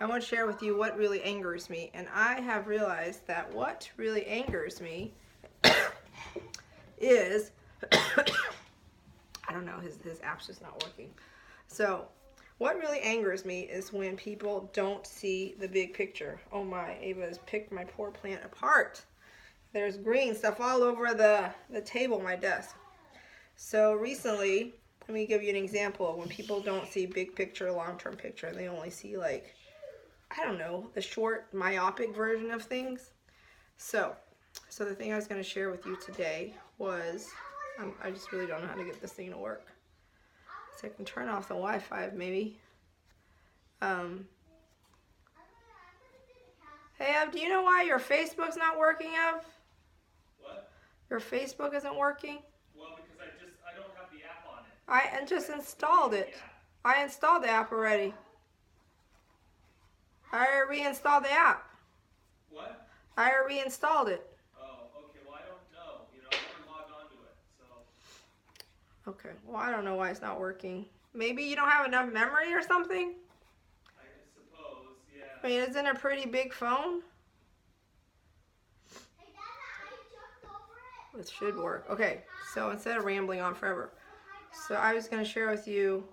I want to share with you what really angers me. And I have realized that what really angers me is, I don't know, his app's just not working. So, what really angers me is when people don't see the big picture. Oh my, Ava has picked my poor plant apart. There's green stuff all over the table, my desk. So recently, let me give you an example of when people don't see big picture, long-term picture, and they only see like, I don't know, the short, myopic version of things. So the thing I was going to share with you today was, I just really don't know how to get this thing to work. So I can turn off the Wi-Fi maybe. Hey, Ev, do you know why your Facebook's not working, Ev? What? Your Facebook isn't working? Well, because I don't have the app on it. I just installed it. I installed the app already. I reinstalled the app. What? I reinstalled it. Oh, okay. Well, I don't know. I never logged onto it, so. Okay. Well, I don't know why it's not working. Maybe you don't have enough memory or something? I suppose, yeah. I mean, isn't it a pretty big phone? It should work. Okay, so instead of rambling on forever, so I was going to share with you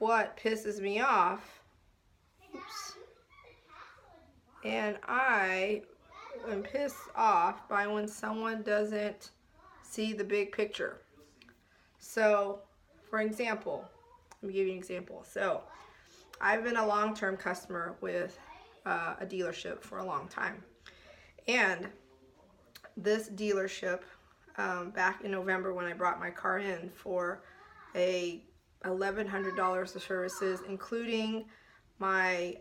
what pisses me off. Oops. And I am pissed off by when someone doesn't see the big picture. So, for example, let me give you an example. So, I've been a long-term customer with a dealership for a long time. And this dealership, back in November when I brought my car in for a $1,100 of services, including my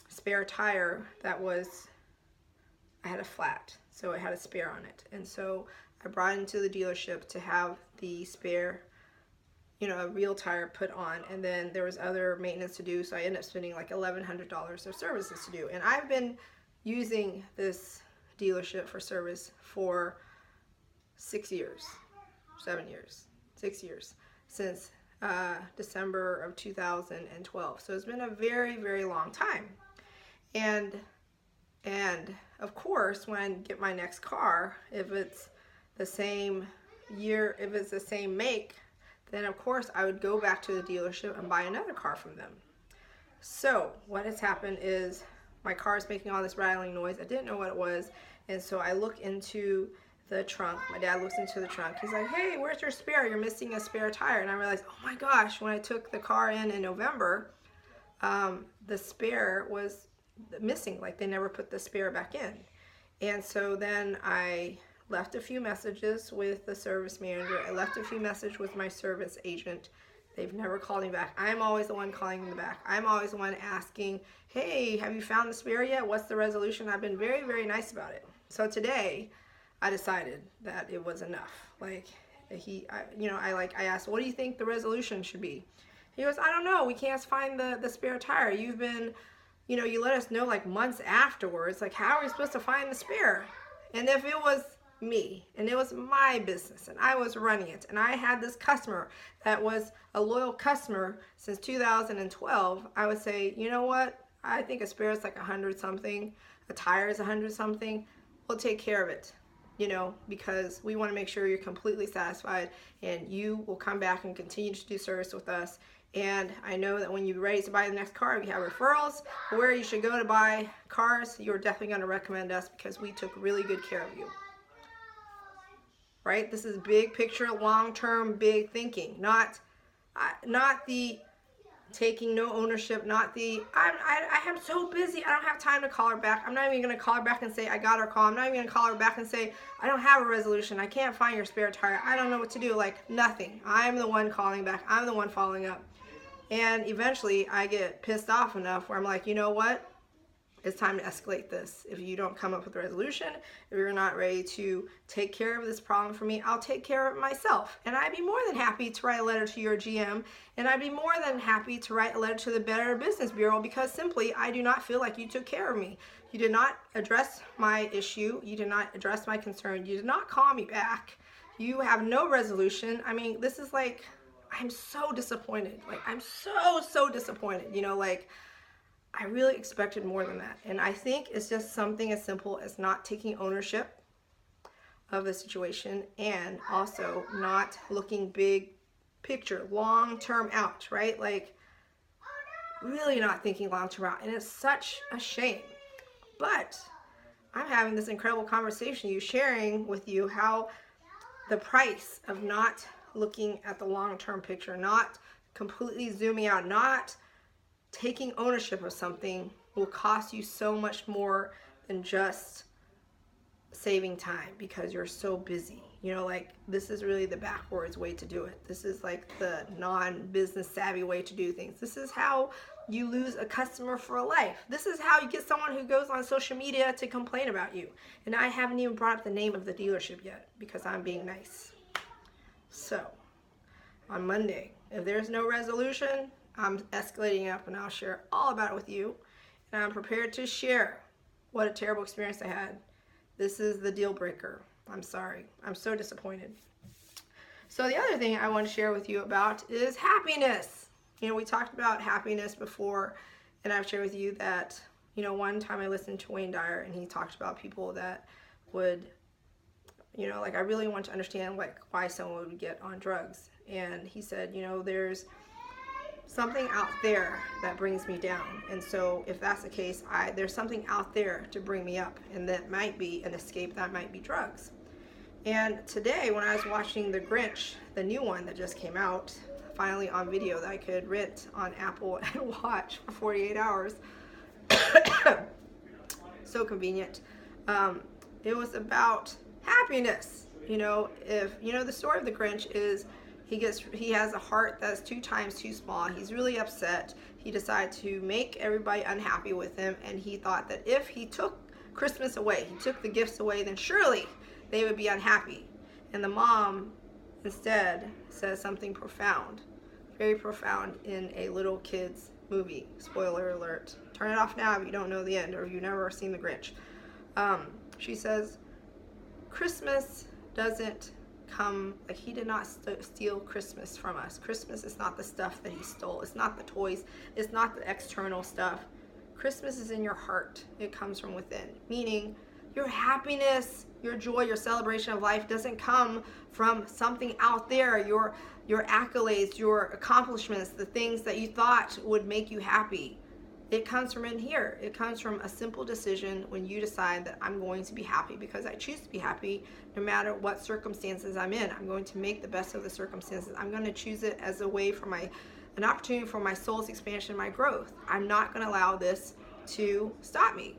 spare tire I had a flat, so it had a spare on it. And so I brought it into the dealership to have the spare, a real tire put on, and then there was other maintenance to do, so I ended up spending like $1,100 of services to do. And I've been using this dealership for service for 6 years, 7 years, 6 years, since December of 2012. So it's been a very, very long time. And of course, when I get my next car, if it's the same year, if it's the same make, then of course I would go back to the dealership and buy another car from them. So what has happened is my car is making all this rattling noise. I didn't know what it was, and so I look into the trunk. My dad looks into the trunk. He's like, "Hey, where's your spare? You're missing a spare tire." And I realized, oh my gosh, when I took the car in November, the spare was missing. Like they never put the spare back in. And so then I left a few messages with the service manager. I left a few messages with my service agent. They've never called me back. I'm always the one calling them back. I'm always the one asking, "Hey, have you found the spare yet? What's the resolution?" I've been very, very nice about it. So today, I decided that it was enough. Like I asked, "What do you think the resolution should be?" He goes, "I don't know. We can't find the spare tire. You've been, you let us know like months afterwards. Like, how are we supposed to find the spare?" And if it was me and it was my business and I was running it and I had this customer that was a loyal customer since 2012, I would say, you know what? I think a spare is like 100 something. A tire is 100 something. We'll take care of it. Because we want to make sure you're completely satisfied and you will come back and continue to do service with us. And I know that when you're ready to buy the next car, we have referrals where you should go to buy cars. You're definitely going to recommend us because we took really good care of you. Right? This is big picture, long-term, big thinking, not the taking no ownership, not the I am so busy, I don't have time to call her back. I'm not even going to call her back and say I got her call. I'm not even going to call her back and say I don't have a resolution. I can't find your spare tire. I don't know what to do. Like nothing. I'm the one calling back. I'm the one following up. And eventually I get pissed off enough where I'm like, you know what? It's time to escalate this. If you don't come up with a resolution, if you're not ready to take care of this problem for me, I'll take care of it myself. And I'd be more than happy to write a letter to your GM, and I'd be more than happy to write a letter to the Better Business Bureau because simply I do not feel like you took care of me. You did not address my issue. You did not address my concern. You did not call me back. You have no resolution. I mean, this is like, I'm so disappointed. Like, I'm so disappointed. I really expected more than that. And I think it's just something as simple as not taking ownership of the situation and also not looking big picture, long term out, right? Like really not thinking long term out. And it's such a shame. But I'm having this incredible conversation, you sharing with you how the price of not looking at the long-term picture, not completely zooming out, not taking ownership of something will cost you so much more than just saving time because you're so busy. You know, like this is really the backwards way to do it. This is like the non-business savvy way to do things. This is how you lose a customer for life. This is how you get someone who goes on social media to complain about you. And I haven't even brought up the name of the dealership yet because I'm being nice. So, on Monday, if there's no resolution, I'm escalating up and I'll share all about it with you. And I'm prepared to share what a terrible experience I had. This is the deal breaker. I'm sorry. I'm so disappointed. So the other thing I want to share with you about is happiness. You know, we talked about happiness before, and I've shared with you that, you know, one time I listened to Wayne Dyer, and he talked about people that would, you know, like I really want to understand like why someone would get on drugs. And he said, you know, there's something out there that brings me down. And so if that's the case, there's something out there to bring me up, and that might be an escape, that might be drugs. And today when I was watching The Grinch, the new one that just came out, finally on video that I could rent on Apple and watch for 48 hours, so convenient. It was about happiness. You know, if you know the story of the Grinch is he has a heart that's 2 times too small. He's really upset. He decided to make everybody unhappy with him, and he thought that if he took Christmas away, he took the gifts away, then surely they would be unhappy. And the mom instead says something profound, very profound in a little kid's movie. Spoiler alert. Turn it off now if you don't know the end or if you've never seen The Grinch. She says, Christmas doesn't come, like he did not steal Christmas from us. Christmas is not the stuff that he stole. It's not the toys. It's not the external stuff. Christmas is in your heart. It comes from within. Meaning your happiness, your joy, your celebration of life doesn't come from something out there, your accolades, your accomplishments, the things that you thought would make you happy. It comes from in here. It comes from a simple decision when you decide that I'm going to be happy because I choose to be happy no matter what circumstances I'm in. I'm going to make the best of the circumstances. I'm going to choose it as a way for an opportunity for my soul's expansion, my growth. I'm not going to allow this to stop me.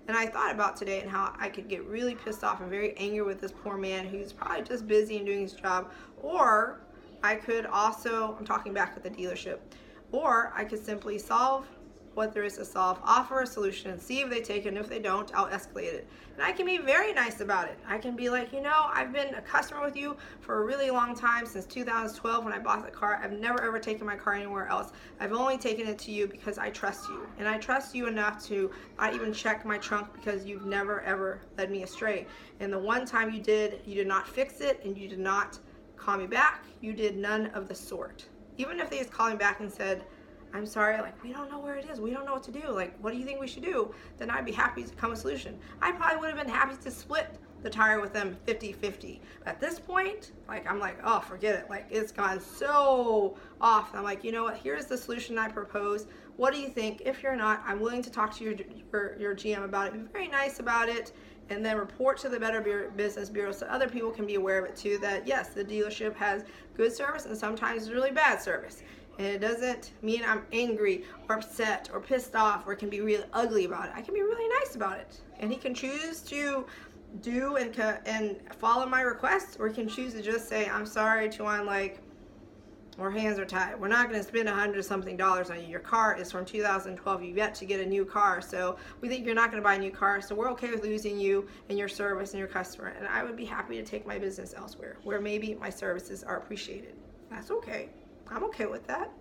And I thought about today and how I could get really pissed off and very angry with this poor man who's probably just busy and doing his job. Or I could also, I'm talking back at the dealership, or I could simply solve what there is to solve, offer a solution, and see if they take it, and if they don't, I'll escalate it. And I can be very nice about it. I can be like, you know, I've been a customer with you for a really long time, since 2012 when I bought the car. I've never ever taken my car anywhere else. I've only taken it to you because I trust you. And I trust you enough to not even check my trunk because you've never ever led me astray. And the one time you did not fix it, and you did not call me back. You did none of the sort. Even if they just called me back and said, I'm sorry, like, we don't know where it is. We don't know what to do. Like, what do you think we should do? Then I'd be happy to come a solution. I probably would have been happy to split the tire with them 50-50. At this point, like, I'm like, oh, forget it. Like, it's gone so off. I'm like, you know what? Here's the solution I propose. What do you think? If you're not, I'm willing to talk to your GM about it. Be very nice about it. And then report to the Better Business Bureau so other people can be aware of it too, that yes, the dealership has good service and sometimes really bad service. And it doesn't mean I'm angry or upset or pissed off or can be really ugly about it. I can be really nice about it. And he can choose to do and follow my requests, or he can choose to just say, I'm sorry, Tuan, like, our hands are tied. We're not going to spend $100-something on you. Your car is from 2012. You've yet to get a new car, so we think you're not going to buy a new car, so we're okay with losing you and your service and your customer. And I would be happy to take my business elsewhere, where maybe my services are appreciated. That's okay. I'm okay with that.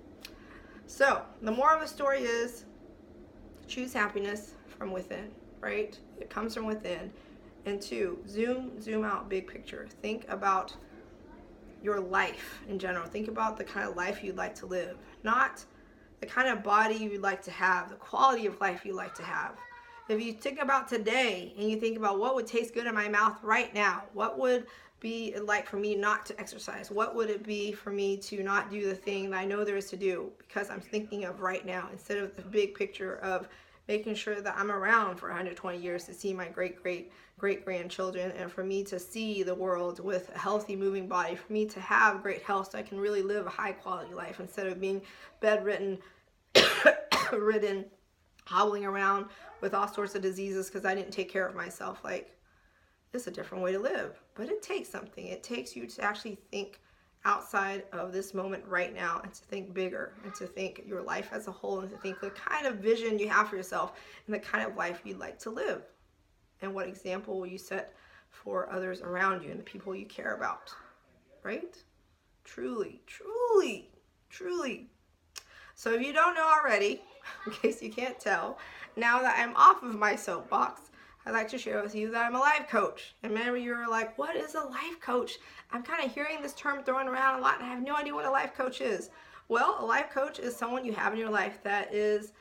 So the moral of the story is, choose happiness from within, right? It comes from within. And 2, zoom out, big picture. Think about your life in general. Think about the kind of life you'd like to live, not the kind of body you'd like to have, the quality of life you'd like to have. If you think about today and you think about what would taste good in my mouth right now, what would be like for me not to exercise? What would it be for me to not do the thing that I know there is to do because I'm thinking of right now, instead of the big picture of making sure that I'm around for 120 years to see my great-grandchildren, and for me to see the world with a healthy moving body, for me to have great health so I can really live a high quality life instead of being bedridden, ridden, hobbling around with all sorts of diseases because I didn't take care of myself. Like, it's a different way to live, but it takes something. It takes you to actually think outside of this moment right now, and to think bigger, and to think your life as a whole, and to think the kind of vision you have for yourself and the kind of life you'd like to live, and what example will you set for others around you and the people you care about, right? Truly, truly, truly. So if you don't know already, in case you can't tell, now that I'm off of my soapbox, I'd like to share with you that I'm a life coach. And many of you are like, what is a life coach? I'm kind of hearing this term thrown around a lot, and I have no idea what a life coach is. Well, a life coach is someone you have in your life that is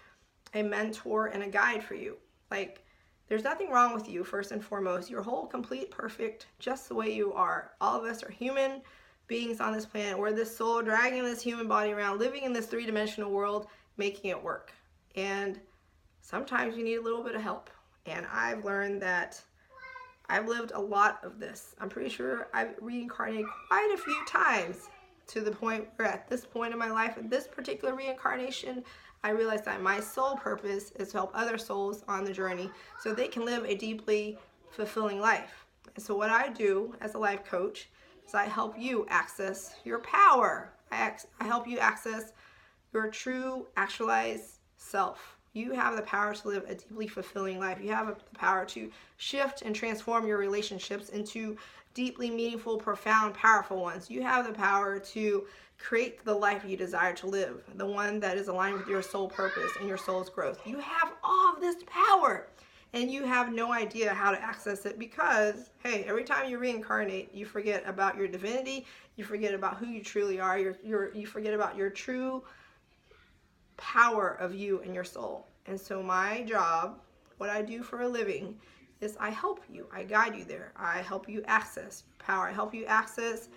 a mentor and a guide for you. Like, there's nothing wrong with you, first and foremost. You're whole, complete, perfect, just the way you are. All of us are human beings on this planet. We're this soul dragging this human body around, living in this three-dimensional world, making it work. And sometimes you need a little bit of help. And I've learned that I've lived a lot of this. I'm pretty sure I've reincarnated quite a few times, to the point where at this point in my life, in this particular reincarnation, I realized that my soul purpose is to help other souls on the journey so they can live a deeply fulfilling life. And so what I do as a life coach is I help you access your power. I help you access your true actualized self. You have the power to live a deeply fulfilling life. You have the power to shift and transform your relationships into deeply meaningful, profound, powerful ones. You have the power to create the life you desire to live, the one that is aligned with your soul purpose and your soul's growth. You have all of this power, and you have no idea how to access it because, hey, every time you reincarnate, you forget about your divinity, you forget about who you truly are, you forget about your true power of you and your soul. And so my job, what I do for a living, is I help you. I guide you there. I help you access power. I help you access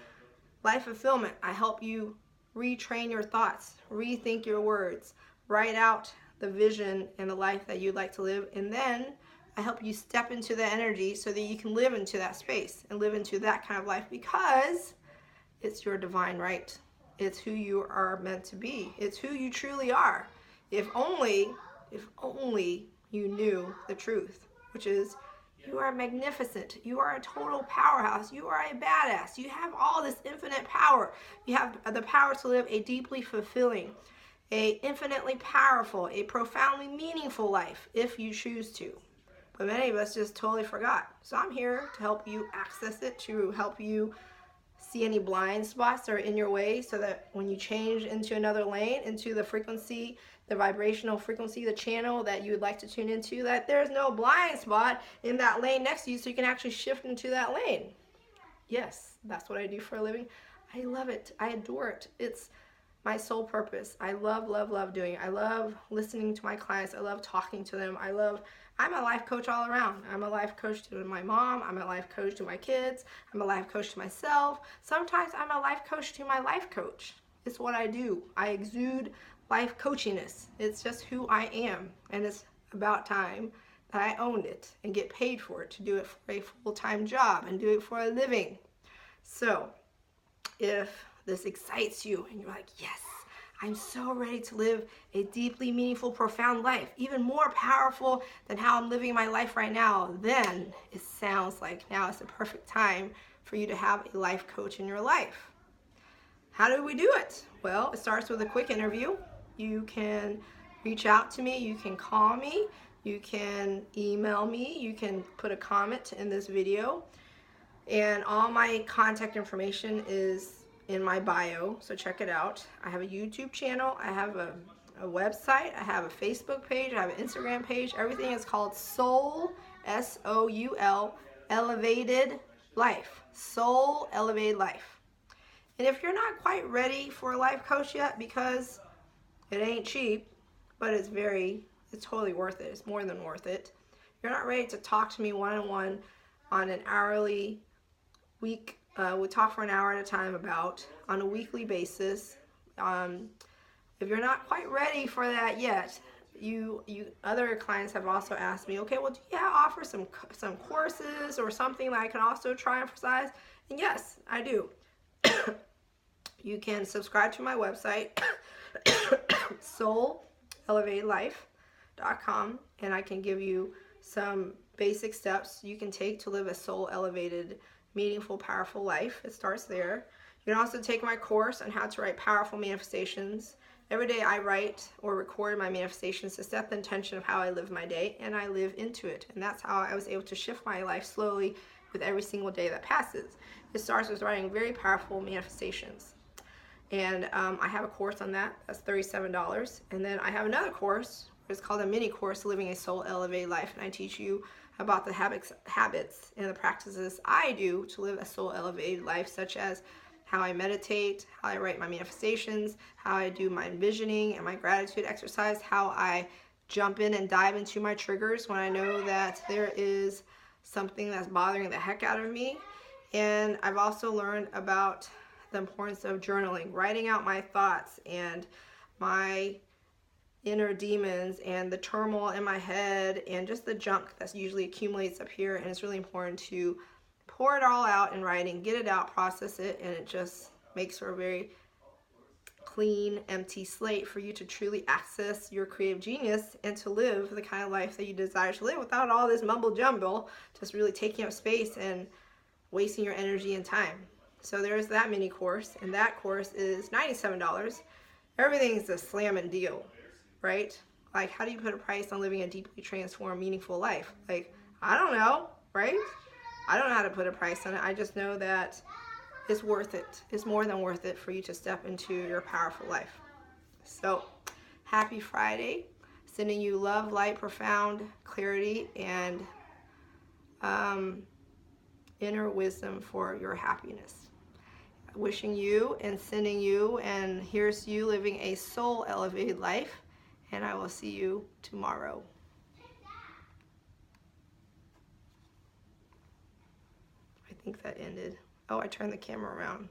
life fulfillment. I help you retrain your thoughts, rethink your words, write out the vision and the life that you'd like to live, and then I help you step into the energy so that you can live into that space and live into that kind of life, because it's your divine right. It's who you are meant to be. It's who you truly are. If only you knew the truth, which is you are magnificent. You are a total powerhouse. You are a badass. You have all this infinite power. You have the power to live a deeply fulfilling, a infinitely powerful, a profoundly meaningful life if you choose to. But many of us just totally forgot. So I'm here to help you access it, to help you see any blind spots that are in your way, so that when you change into another lane, into the frequency, the vibrational frequency, the channel that you would like to tune into, that there's no blind spot in that lane next to you, so you can actually shift into that lane. Yes, that's what I do for a living. I love it. I adore it. It's my sole purpose. I love, love, love doing it. I love listening to my clients. I love talking to them. I'm a life coach all around. I'm a life coach to my mom. I'm a life coach to my kids. I'm a life coach to myself. Sometimes I'm a life coach to my life coach. It's what I do. I exude life coachiness. It's just who I am. And it's about time that I owned it and get paid for it, to do it for a full-time job and do it for a living. So if this excites you and you're like, yes, I'm so ready to live a deeply meaningful, profound life, even more powerful than how I'm living my life right now, then it sounds like now is the perfect time for you to have a life coach in your life. How do we do it? Well, it starts with a quick interview. You can reach out to me, you can call me, you can email me, you can put a comment in this video, and all my contact information is in my bio, so check it out. I have a YouTube channel, I have a website, I have a Facebook page, I have an Instagram page. Everything is called Soul, S-O-U-L, Elevated Life. Soul Elevated Life. And if you're not quite ready for a life coach yet, because It ain't cheap, but it's totally worth it. It's more than worth it. You're not ready to talk to me one-on-one on an hourly week. We talk for an hour at a time on a weekly basis. If you're not quite ready for that yet, other clients have also asked me, okay, well, do you offer some courses or something that I can also try and emphasize? And yes, I do. You can subscribe to my website, soulelevatedlife.com, and I can give you some basic steps you can take to live a soul elevated, meaningful, powerful life. It starts there. You can also take my course on how to write powerful manifestations. Every day I write or record my manifestations to set the intention of how I live my day, and I live into it. And that's how I was able to shift my life slowly with every single day that passes. It starts with writing very powerful manifestations. And I have a course on that. That's $37. And then I have another course. It's called a mini course, Living a Soul Elevated Life. And I teach you about the habits and the practices I do to live a soul elevated life, such as how I meditate, how I write my manifestations, how I do my envisioning and my gratitude exercise, how I jump in and dive into my triggers when I know that there is something that's bothering the heck out of me. And I've also learned about the importance of journaling, writing out my thoughts and my inner demons and the turmoil in my head and just the junk that usually accumulates up here. And it's really important to pour it all out in writing, get it out, process it, and it just makes for a very clean, empty slate for you to truly access your creative genius and to live the kind of life that you desire to live without all this mumble jumble, just really taking up space and wasting your energy and time. So there's that mini course, and that course is $97. Everything's a slamming deal, right? Like, how do you put a price on living a deeply transformed, meaningful life? Like, I don't know, right? I don't know how to put a price on it. I just know that it's worth it. It's more than worth it for you to step into your powerful life. So, happy Friday. Sending you love, light, profound clarity, and inner wisdom for your happiness. Wishing you and sending you, and here's to you living a soul elevated life. And I will see you tomorrow. I think that ended. Oh, I turned the camera around.